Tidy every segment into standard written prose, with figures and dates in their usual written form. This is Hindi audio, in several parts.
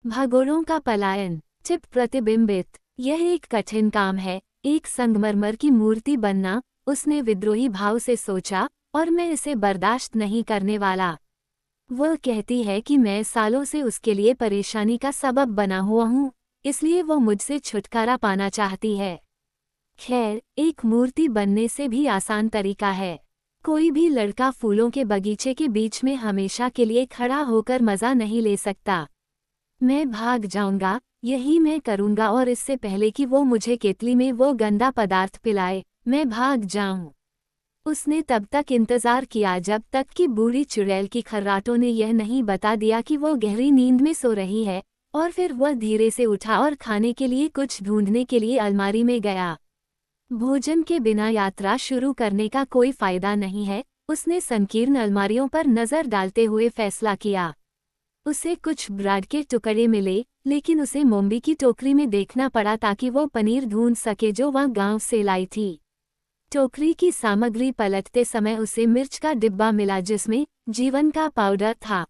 भगोड़ों का पलायन। चिप प्रतिबिंबित। यह एक कठिन काम है, एक संगमरमर की मूर्ति बनना, उसने विद्रोही भाव से सोचा, और मैं इसे बर्दाश्त नहीं करने वाला। वह कहती है कि मैं सालों से उसके लिए परेशानी का सबब बना हुआ हूँ, इसलिए वो मुझसे छुटकारा पाना चाहती है। खैर, एक मूर्ति बनने से भी आसान तरीका है। कोई भी लड़का फूलों के बगीचे के बीच में हमेशा के लिए खड़ा होकर मज़ा नहीं ले सकता। मैं भाग जाऊंगा, यही मैं करूंगा, और इससे पहले कि वो मुझे केतली में वो गंदा पदार्थ पिलाए, मैं भाग जाऊं। उसने तब तक इंतजार किया जब तक कि बूढ़ी चुड़ैल की खर्राटों ने यह नहीं बता दिया कि वो गहरी नींद में सो रही है, और फिर वह धीरे से उठा और खाने के लिए कुछ ढूंढने के लिए अलमारी में गया। भोजन के बिना यात्रा शुरू करने का कोई फायदा नहीं है, उसने संकीर्ण अलमारियों पर नजर डालते हुए फैसला किया। उसे कुछ ब्रेड के टुकड़े मिले, लेकिन उसे मोम्बी की टोकरी में देखना पड़ा ताकि वो पनीर ढूंढ सके जो वह गांव से लाई थी। टोकरी की सामग्री पलटते समय उसे मिर्च का डिब्बा मिला जिसमें जीवन का पाउडर था।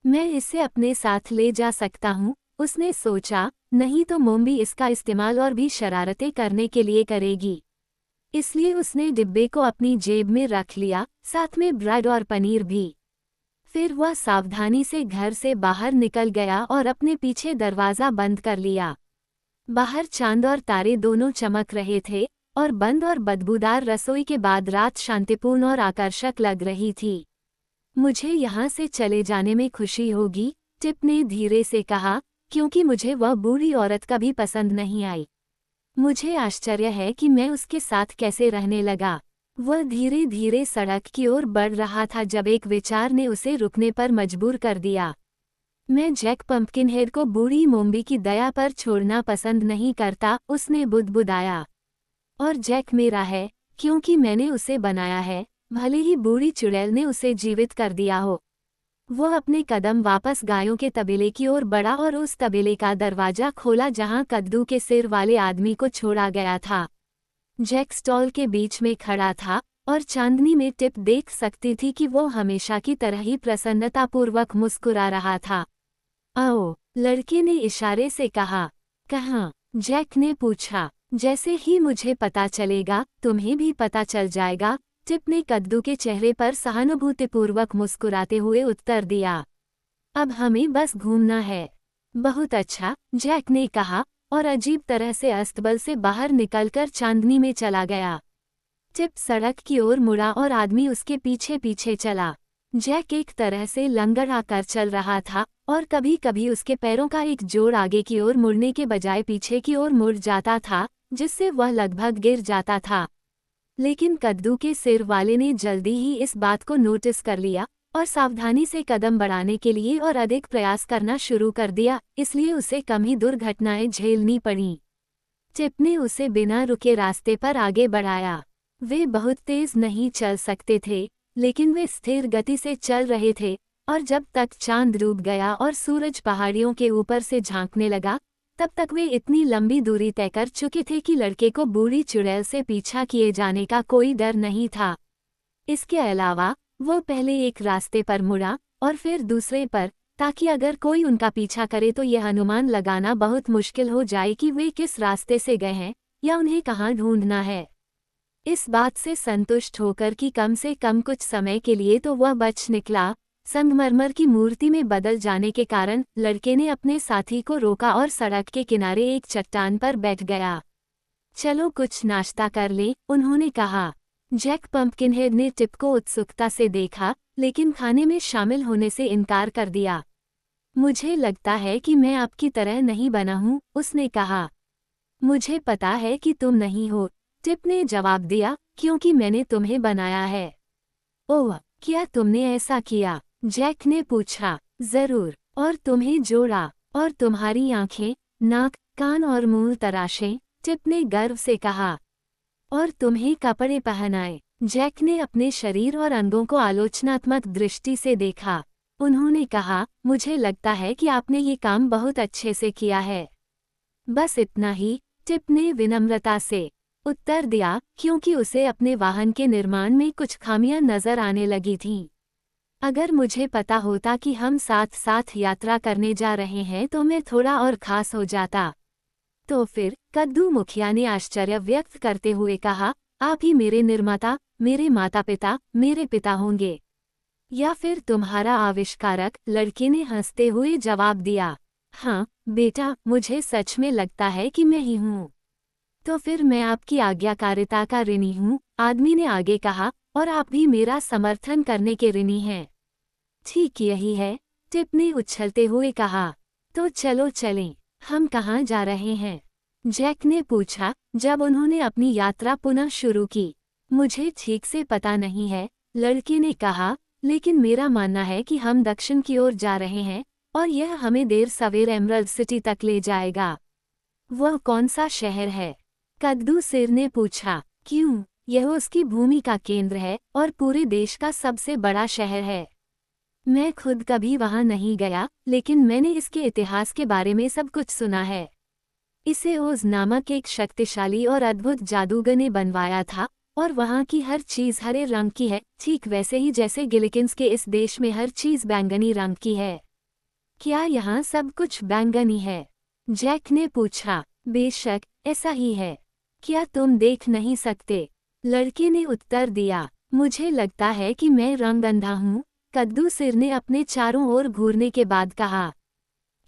मैं इसे अपने साथ ले जा सकता हूँ, उसने सोचा, नहीं तो मोम्बी इसका इस्तेमाल और भी शरारतें करने के लिए करेगी। इसलिए उसने डिब्बे को अपनी जेब में रख लिया, साथ में ब्रेड और पनीर भी। फिर वह सावधानी से घर से बाहर निकल गया और अपने पीछे दरवाज़ा बंद कर लिया। बाहर चांद और तारे दोनों चमक रहे थे, और बंद और बदबूदार रसोई के बाद रात शांतिपूर्ण और आकर्षक लग रही थी। मुझे यहाँ से चले जाने में खुशी होगी, टिप ने धीरे से कहा, क्योंकि मुझे वह बूढ़ी औरत कभी पसंद नहीं आई। मुझे आश्चर्य है कि मैं उसके साथ कैसे रहने लगा। वह धीरे धीरे सड़क की ओर बढ़ रहा था जब एक विचार ने उसे रुकने पर मजबूर कर दिया। मैं जैक पंपकिनहेड को बूढ़ी मोम्बी की दया पर छोड़ना पसंद नहीं करता, उसने बुदबुदाया। और जैक मेरा है, क्योंकि मैंने उसे बनाया है, भले ही बूढ़ी चुड़ैल ने उसे जीवित कर दिया हो। वह अपने कदम वापस गायों के तबेले की ओर बढ़ा और उस तबेले का दरवाजा खोला जहां कद्दू के सिर वाले आदमी को छोड़ा गया था। जैक स्टॉल के बीच में खड़ा था, और चांदनी में टिप देख सकती थी कि वो हमेशा की तरह ही प्रसन्नतापूर्वक मुस्कुरा रहा था। आओ, लड़के ने इशारे से कहा। कहाँ? जैक ने पूछा। जैसे ही मुझे पता चलेगा, तुम्हें भी पता चल जाएगा, टिप ने कद्दू के चेहरे पर सहानुभूतिपूर्वक मुस्कुराते हुए उत्तर दिया। अब हमें बस घूमना है। बहुत अच्छा, जैक ने कहा, और अजीब तरह से अस्तबल से बाहर निकलकर चांदनी में चला गया। टिप सड़क की ओर मुड़ा और आदमी उसके पीछे पीछे चला। जैक एक तरह से लंगड़ा कर चल रहा था, और कभी कभी उसके पैरों का एक जोड़ आगे की ओर मुड़ने के बजाय पीछे की ओर मुड़ जाता था, जिससे वह लगभग गिर जाता था। लेकिन कद्दू के सिर वाले ने जल्दी ही इस बात को नोटिस कर लिया, और सावधानी से कदम बढ़ाने के लिए और अधिक प्रयास करना शुरू कर दिया, इसलिए उसे कम ही दुर्घटनाएं झेलनी पड़ीं। टिप ने उसे बिना रुके रास्ते पर आगे बढ़ाया। वे बहुत तेज नहीं चल सकते थे, लेकिन वे स्थिर गति से चल रहे थे, और जब तक चांद डूब गया और सूरज पहाड़ियों के ऊपर से झांकने लगा, तब तक वे इतनी लंबी दूरी तय कर चुके थे कि लड़के को बूढ़ी चुड़ैल से पीछा किए जाने का कोई डर नहीं था। इसके अलावा वो पहले एक रास्ते पर मुड़ा और फिर दूसरे पर, ताकि अगर कोई उनका पीछा करे तो यह अनुमान लगाना बहुत मुश्किल हो जाए कि वे किस रास्ते से गए हैं या उन्हें कहाँ ढूंढना है। इस बात से संतुष्ट होकर कि कम से कम कुछ समय के लिए तो वह बच निकला, संगमरमर की मूर्ति में बदल जाने के कारण लड़के ने अपने साथी को रोका और सड़क के किनारे एक चट्टान पर बैठ गया। चलो कुछ नाश्ता कर लें, उन्होंने कहा। जैक पंपकिनहेड ने टिप को उत्सुकता से देखा, लेकिन खाने में शामिल होने से इनकार कर दिया। मुझे लगता है कि मैं आपकी तरह नहीं बना हूँ, उसने कहा। मुझे पता है कि तुम नहीं हो, टिप ने जवाब दिया, क्योंकि मैंने तुम्हें बनाया है। ओह, क्या तुमने ऐसा किया? जैक ने पूछा। जरूर, और तुम्हें जोड़ा, और तुम्हारी आंखें, नाक, कान और मुंह तराशें, टिप ने गर्व से कहा। और तुम्हें कपड़े पहनाए। जैक ने अपने शरीर और अंगों को आलोचनात्मक दृष्टि से देखा। उन्होंने कहा, मुझे लगता है कि आपने ये काम बहुत अच्छे से किया है। बस इतना ही, टिप ने विनम्रता से उत्तर दिया, क्योंकि उसे अपने वाहन के निर्माण में कुछ खामियां नजर आने लगी थीं। अगर मुझे पता होता कि हम साथ साथ यात्रा करने जा रहे हैं तो मैं थोड़ा और खास हो जाता। तो फिर, कद्दू मुखिया ने आश्चर्य व्यक्त करते हुए कहा, आप ही मेरे निर्माता, मेरे माता पिता, मेरे पिता होंगे। या फिर तुम्हारा आविष्कारक, लड़के ने हंसते हुए जवाब दिया। हाँ बेटा, मुझे सच में लगता है कि मैं ही हूँ। तो फिर मैं आपकी आज्ञाकारिता का ऋणी हूँ, आदमी ने आगे कहा, और आप भी मेरा समर्थन करने के ऋणी हैं। ठीक यही है, टिप ने उछलते हुए कहा। तो चलो चलें, हम कहाँ जा रहे हैं? जैक ने पूछा, जब उन्होंने अपनी यात्रा पुनः शुरू की। मुझे ठीक से पता नहीं है, लड़के ने कहा, लेकिन मेरा मानना है कि हम दक्षिण की ओर जा रहे हैं, और यह हमें देर सवेर एमरल्ड सिटी तक ले जाएगा। वह कौन सा शहर है? कद्दू सिर ने पूछा। क्यों, यह उसकी भूमि का केंद्र है और पूरे देश का सबसे बड़ा शहर है। मैं खुद कभी वहां नहीं गया, लेकिन मैंने इसके इतिहास के बारे में सब कुछ सुना है। इसे ओज नामक एक शक्तिशाली और अद्भुत जादूगर ने बनवाया था, और वहाँ की हर चीज़ हरे रंग की है, ठीक वैसे ही जैसे गिलिकिंस के इस देश में हर चीज़ बैंगनी रंग की है। क्या यहाँ सब कुछ बैंगनी है? जैक ने पूछा। बेशक, ऐसा ही है। क्या तुम देख नहीं सकते? लड़के ने उत्तर दिया। मुझे लगता है कि मैं रंग अंधा हूँ, कद्दू सिर ने अपने चारों ओर घूरने के बाद कहा।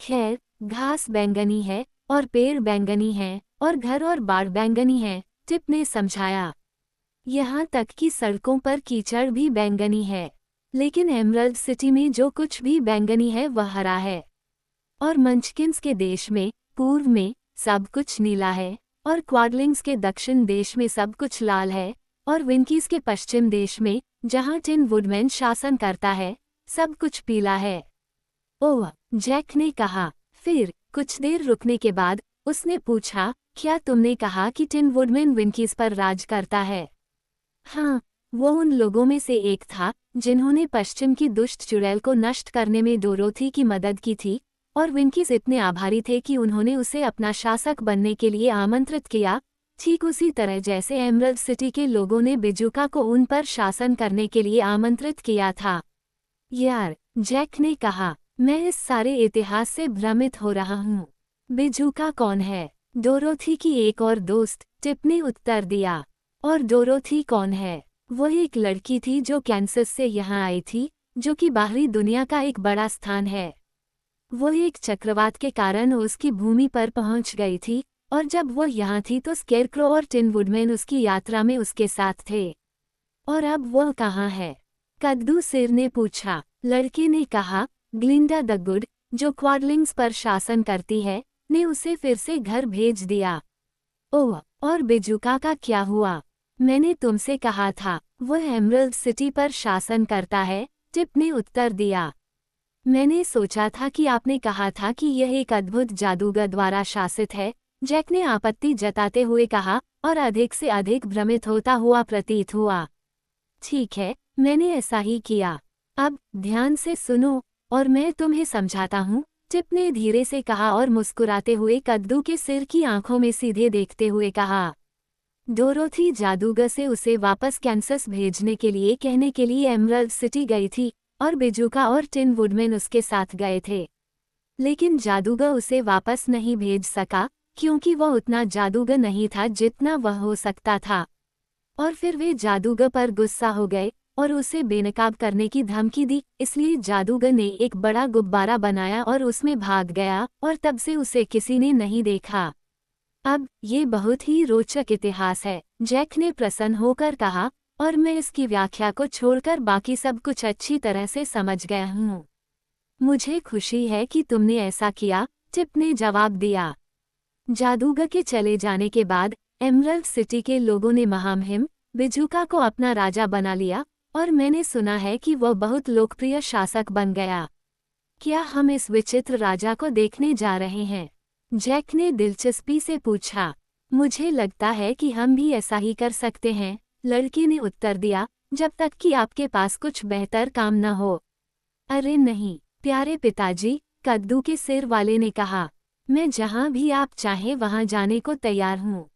खैर, घास बैंगनी है, और पेड़ बैंगनी हैं, और घर और बाड़ बैंगनी हैं, टिप ने समझाया। यहाँ तक कि सड़कों पर कीचड़ भी बैंगनी है। लेकिन एमरल्ड सिटी में जो कुछ भी बैंगनी है वह हरा है। और मंचकिंस के देश में, पूर्व में, सब कुछ नीला है, और क्वाडलिंग्स के दक्षिण देश में सब कुछ लाल है, और विंकीज के पश्चिम देश में, जहाँ टिन वुडमैन शासन करता है, सब कुछ पीला है। ओह, जैक ने कहा। फिर, कुछ देर रुकने के बाद, उसने पूछा, क्या तुमने कहा कि टिन वुडमैन विंकीज पर राज करता है? हाँ, वो उन लोगों में से एक था, जिन्होंने पश्चिम की दुष्ट चुड़ैल को नष्ट करने में डोरोथी की मदद की थी, और विंकीज इतने आभारी थे कि उन्होंने उसे अपना शासक बनने के लिए आमंत्रित किया, ठीक उसी तरह जैसे एमरल्ड सिटी के लोगों ने बिजुका को उन पर शासन करने के लिए आमंत्रित किया था। यार, जैक ने कहा, मैं इस सारे इतिहास से भ्रमित हो रहा हूँ। बिजुका कौन है? डोरोथी की एक और दोस्त, टिप ने उत्तर दिया। और डोरोथी कौन है? वो एक लड़की थी जो कैंसस से यहाँ आई थी, जो कि बाहरी दुनिया का एक बड़ा स्थान है। वो एक चक्रवात के कारण उसकी भूमि पर पहुंच गई थी, और जब वो यहाँ थी तो स्केरक्रो और टिन वुडमैन उसकी यात्रा में उसके साथ थे। और अब वो कहाँ है? कद्दू सिर ने पूछा। लड़के ने कहा, ग्लिंडा द गुड, जो क्वाडलिंग्स पर शासन करती है, ने उसे फिर से घर भेज दिया। ओह, और बिजुका का क्या हुआ? मैंने तुमसे कहा था, वह एमरल्ड सिटी पर शासन करता है, टिप ने उत्तर दिया। मैंने सोचा था कि आपने कहा था कि यह एक अद्भुत जादूगर द्वारा शासित है, जैक ने आपत्ति जताते हुए कहा, और अधिक से अधिक भ्रमित होता हुआ प्रतीत हुआ। ठीक है, मैंने ऐसा ही किया। अब, ध्यान से सुनो, और मैं तुम्हें समझाता हूँ, टिप ने धीरे से कहा और मुस्कुराते हुए कद्दू के सिर की आंखों में सीधे देखते हुए कहा। डोरोथी जादूगर से उसे वापस कैंसस भेजने के लिए कहने के लिए एमरल्ड सिटी गई थी, और बिजुका और टिन वुडमैन उसके साथ गए थे। लेकिन जादूगर उसे वापस नहीं भेज सका, क्योंकि वह उतना जादूगर नहीं था जितना वह हो सकता था। और फिर वे जादूगर पर गुस्सा हो गए, और उसे बेनकाब करने की धमकी दी, इसलिए जादूगर ने एक बड़ा गुब्बारा बनाया और उसमें भाग गया, और तब से उसे किसी ने नहीं देखा। अब, ये बहुत ही रोचक इतिहास है, जैक ने प्रसन्न होकर कहा, और मैं इसकी व्याख्या को छोड़कर बाकी सब कुछ अच्छी तरह से समझ गया हूँ। मुझे खुशी है कि तुमने ऐसा किया, टिप ने जवाब दिया। जादूगर के चले जाने के बाद, एमरल्ड सिटी के लोगों ने महामहिम बिजुका को अपना राजा बना लिया, और मैंने सुना है कि वह बहुत लोकप्रिय शासक बन गया। क्या हम इस विचित्र राजा को देखने जा रहे हैं? जैक ने दिलचस्पी से पूछा। मुझे लगता है कि हम भी ऐसा ही कर सकते हैं, लड़के ने उत्तर दिया, जब तक कि आपके पास कुछ बेहतर काम न हो। अरे नहीं, प्यारे पिताजी, कद्दू के सिर वाले ने कहा। मैं जहाँ भी आप चाहें वहाँ जाने को तैयार हूँ।